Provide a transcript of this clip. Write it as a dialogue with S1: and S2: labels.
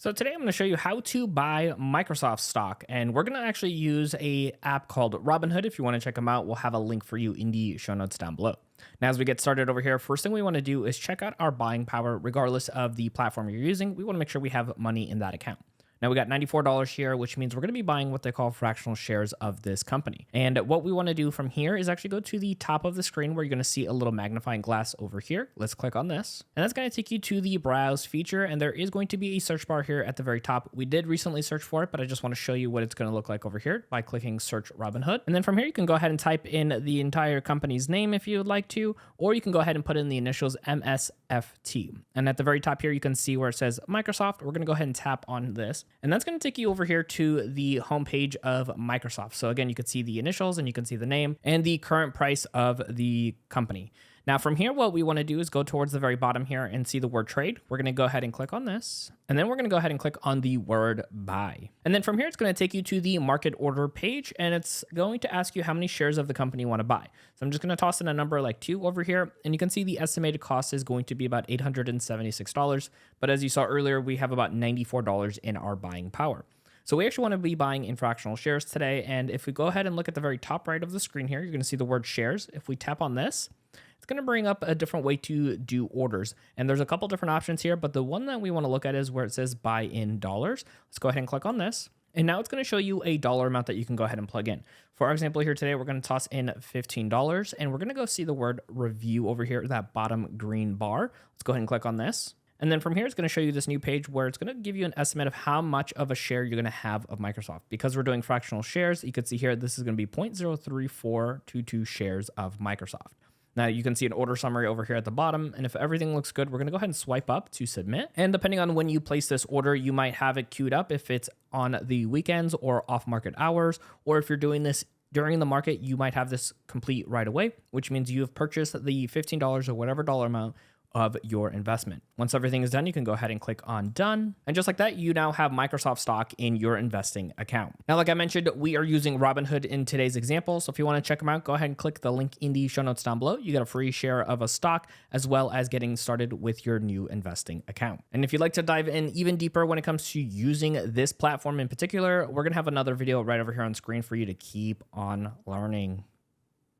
S1: So today I'm going to show you how to buy Microsoft stock, and we're going to actually use a app called Robinhood. If you want to check them out, we'll have a link for you in the show notes down below. Now, as we get started over here, first thing we want to do is check out our buying power, regardless of the platform you're using. We want to make sure we have money in that account. Now we got $94 here, which means we're going to be buying what they call fractional shares of this company. And what we want to do from here is actually go to the top of the screen where you're going to see a little magnifying glass over here. Let's click on this. And that's going to take you to the browse feature. And there is going to be a search bar here at the very top. We did recently search for it, but I just want to show you what it's going to look like over here by clicking search Robinhood. And then from here, you can go ahead and type in the entire company's name if you would like to, or you can go ahead and put in the initials MSFT. And at the very top here, you can see where it says Microsoft. We're going to go ahead and tap on this. And that's going to take you over here to the homepage of Microsoft. So again, you can see the initials and you can see the name and the current price of the company. Now from here, what we want to do is go towards the very bottom here and see the word trade. We're going to go ahead and click on this. And then we're going to go ahead and click on the word buy. And then from here, it's going to take you to the market order page, and it's going to ask you how many shares of the company you want to buy. So I'm just going to toss in a number like 2 over here, and you can see the estimated cost is going to be about $876. But as you saw earlier, we have about $94 in our buying power. So we actually want to be buying in fractional shares today. And if we go ahead and look at the very top right of the screen here, you're going to see the word shares. If we tap on this, it's going to bring up a different way to do orders. And there's a couple different options here, but the one that we want to look at is where it says buy in dollars. Let's go ahead and click on this. And now it's going to show you a dollar amount that you can go ahead and plug in. For our example here today, we're going to toss in $15, and we're going to go see the word review over here, that bottom green bar. Let's go ahead and click on this. And then from here, it's going to show you this new page where it's going to give you an estimate of how much of a share you're going to have of Microsoft. Because we're doing fractional shares, you can see here, this is going to be 0.03422 shares of Microsoft. Now you can see an order summary over here at the bottom. And if everything looks good, we're going to go ahead and swipe up to submit. And depending on when you place this order, you might have it queued up if it's on the weekends or off market hours, or if you're doing this during the market, you might have this complete right away, which means you have purchased the $15 or whatever dollar amount of your investment. Once everything is done, you can go ahead and click on done. And just like that, you now have Microsoft stock in your investing account. Now, like I mentioned, we are using Robinhood in today's example. So if you want to check them out, go ahead and click the link in the show notes down below. You get a free share of a stock as well as getting started with your new investing account. And if you'd like to dive in even deeper when it comes to using this platform in particular, we're going to have another video right over here on screen for you to keep on learning.